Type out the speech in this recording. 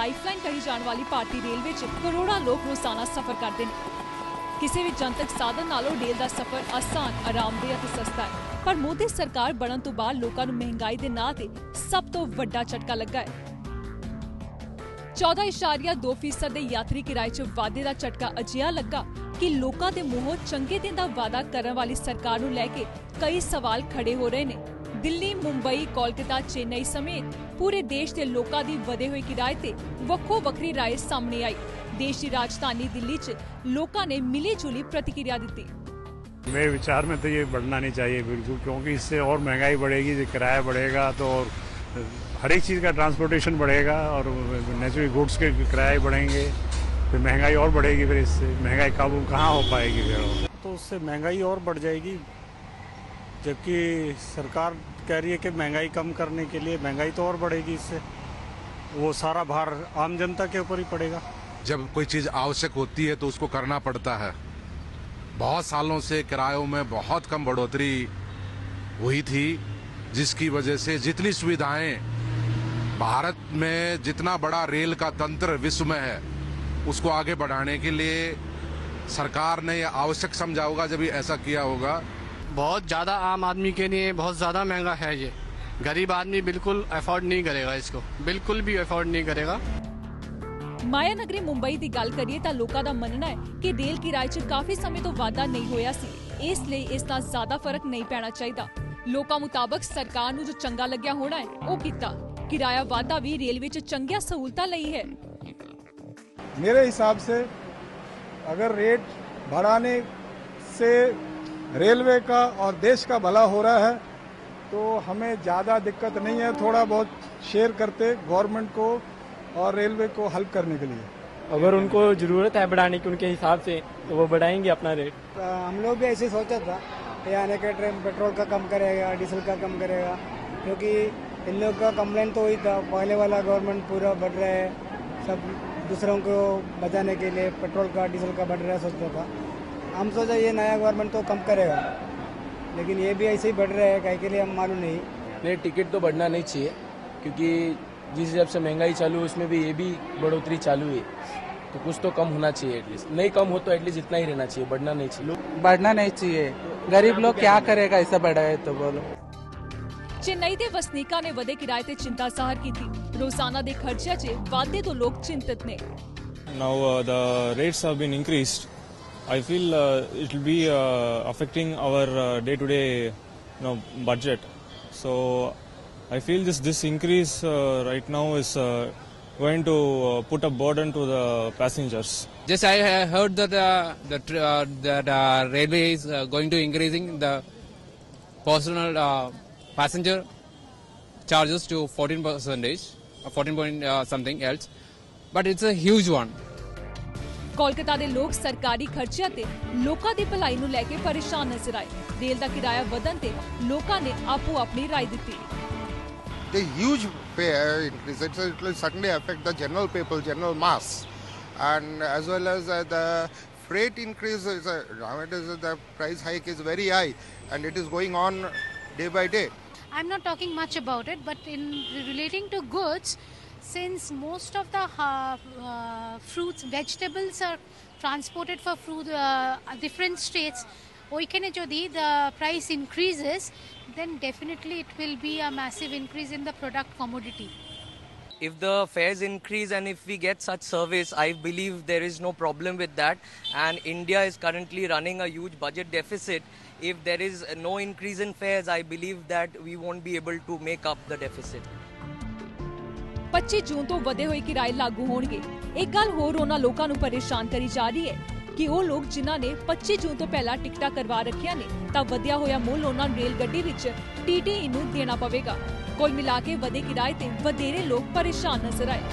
Lifeline ਕਹੀ ਜਾਣ ਵਾਲੀ ਭਾਰਤੀ ਰੇਲਵੇ 'ਚ ਕਰੋੜਾਂ ਲੋਕ ਰੋਜ਼ਾਨਾ ਸਫ਼ਰ ਕਰਦੇ ਨੇ। ਕਿਸੇ ਵੀ ਜਨਤਕ ਸਾਧਨ ਨਾਲੋਂ ਰੇਲ ਦਾ ਸਫ਼ਰ ਆਸਾਨ, ਆਰਾਮਦੇਹ ਅਤੇ ਸਸਤਾ ਹੈ। ਪਰ ਮੋਦੀ ਸਰਕਾਰ ਬਣਨ ਤੋਂ ਬਾਅਦ ਲੋਕਾਂ ਨੂੰ ਮਹਿੰਗਾਈ ਦੇ ਨਾਂ ਤੇ ਸਭ ਤੋਂ ਵੱਡਾ ਝਟਕਾ ਲੱਗਾ ਹੈ। 14.2% ਦੇ ਯਾਤਰੀ ਕਿਰਾਏ 'ਚ ਵਾਧੇ ਦਾ ਝਟਕਾ ਅਜਿਹਾ ਲੱਗਾ ਕਿ ਲੋਕਾਂ ਦੇ ਮੂੰਹੋਂ ਚੰਗੇ ਦਿਨ ਦਾ ਵਾਅਦਾ ਕਰਨ ਵਾਲੀ ਸਰਕਾਰ ਨੂੰ ਲੈ ਕੇ ਕਈ ਸਵਾਲ ਖੜੇ ਹੋ ਰਹੇ ਨੇ। ਦਿੱਲੀ, ਮੁੰਬਈ, ਕੋਲਕਾਤਾ, ਚੇਨਈ ਸਮੇਤ पूरे देश के लोगों की वधे हुए किराए ते वक्खो वक्खरी राय सामने आई। देश की राजधानी दिल्ली च लोगों ने मिली जुली प्रतिक्रिया दी। मेरे विचार में तो ये बढ़ना नहीं चाहिए बिल्कुल, क्योंकि इससे और महंगाई बढ़ेगी, किराया बढ़ेगा तो और हर एक चीज़ का ट्रांसपोर्टेशन बढ़ेगा और नेचुरल गुड्स के किराए बढ़ेंगे, फिर महंगाई और बढ़ेगी। फिर इससे महंगाई काबू कहाँ हो पाएगी? फिर तो उससे महंगाई और बढ़ जाएगी, जबकि सरकार कह रही है कि महंगाई कम करने के लिए, महंगाई तो और बढ़ेगी। इससे वो सारा भार आम जनता के ऊपर ही पड़ेगा। जब कोई चीज़ आवश्यक होती है तो उसको करना पड़ता है। बहुत सालों से किरायों में बहुत कम बढ़ोतरी हुई थी, जिसकी वजह से जितनी सुविधाएं भारत में, जितना बड़ा रेल का तंत्र विश्व में है, उसको आगे बढ़ाने के लिए सरकार ने यह आवश्यक समझा होगा, जब ये ऐसा किया होगा। बहुत ज़्यादा आम आदमी के लिए बहुत ज़्यादा महंगा है ये। गरीब आदमी बिल्कुल अफोर्ड नहीं करेगा, इसको बिल्कुल भी अफोर्ड नहीं करेगा। माया नगरी मुंबई की गल करिए तो लोगों का मनना है कि रेल किराए च काफी समय तो वाधा नहीं होया सी, इसलिए इसका ज्यादा फर्क नहीं पैना चाहिए। लोगों मुताबिक सरकार नूं जो चंगा लग्या होना है वो कीता। किराया वाधा भी रेलवे च चंगिया सहूलतां लई है। मेरे हिसाब से अगर रेट बढ़ाने से रेलवे का और देश का भला हो रहा है तो हमें ज़्यादा दिक्कत नहीं है। थोड़ा बहुत शेयर करते गवर्नमेंट को और रेलवे को हेल्प करने के लिए। अगर उनको ज़रूरत है बढ़ाने की उनके हिसाब से तो वो बढ़ाएंगे अपना रेट। हम लोग भी ऐसे सोचा था कि आने के ट्रेन पेट्रोल का कम करेगा, डीजल का कम करेगा, क्योंकि इन लोग का कंप्लेंट तो वही था, पहले वाला गवर्नमेंट पूरा बढ़ रहा है, सब दूसरों को बचाने के लिए पेट्रोल का डीजल का बढ़ रहा है सोचता था। हम सोचा ये नया गवर्नमेंट तो कम करेगा, लेकिन ये भी ऐसे ही बढ़ रहा है, कहीं के लिए हम मालूम नहीं। टिकट तो बढ़ना नहीं चाहिए, क्योंकि जिस हिसाब से महंगाई चालू है उसमें भी ये भी बढ़ोतरी चालू है, तो कुछ तो कम होना चाहिए। एटलीस्ट नहीं कम हो तो एटलीस्ट इतना ही रहना चाहिए, बढ़ना नहीं चाहिए। बढ़ना नहीं चाहिए, गरीब लोग क्या करेगा ऐसा बढ़ा है तो बोलो। चेन्नई के वसनीका ने वधे किराए ते चिंता जाहिर की थी। रोजाना के खर्चे च वाधे तो लोग चिंतित ने। Now the rates have been increased. I feel it will be affecting our day-to-day budget. So I feel this increase right now is going to put a burden to the passengers. Just I heard that railway is going to increasing the personal passenger charges to 14%, 14 point something else, but it's a huge one. Kolkata के लोग सरकारी खर्चिया ते लोकां दी भलाई नूं लैके परेशान नजर आए। रेल दा किराया वधन ते लोकां ने आपो अपनी राय दित्ती। The huge fare increase, it will certainly affect the general people, general mass, and as well as the freight increase. Nowadays the price hike is very high, and it is going on day by day. I'm not talking much about it, but in relating to goods, since most of the fruits, vegetables are transported for different states, the price increases, then definitely it will be a massive increase in the product commodity. If the fares increase and if we get such service, I believe there is no problem with that. And India is currently running a huge budget deficit. If there is no increase in fares, I believe that we won't be able to make up the deficit. 25 जून तो वधे हुए किराए लागू होणगे। एक गल होर उन्हां लोकां नूं परेशान करी जा रही है कि वो लोग जिन्हां ने 25 जून तो पहला टिकटा करवा रखिया ने तां वधिया होया मुल उन्हां नूं रेल गड्डी विच TTE नूं देना पवेगा। कुल मिला के वधे किराए ते वधेरे लोग परेशान नजर आए।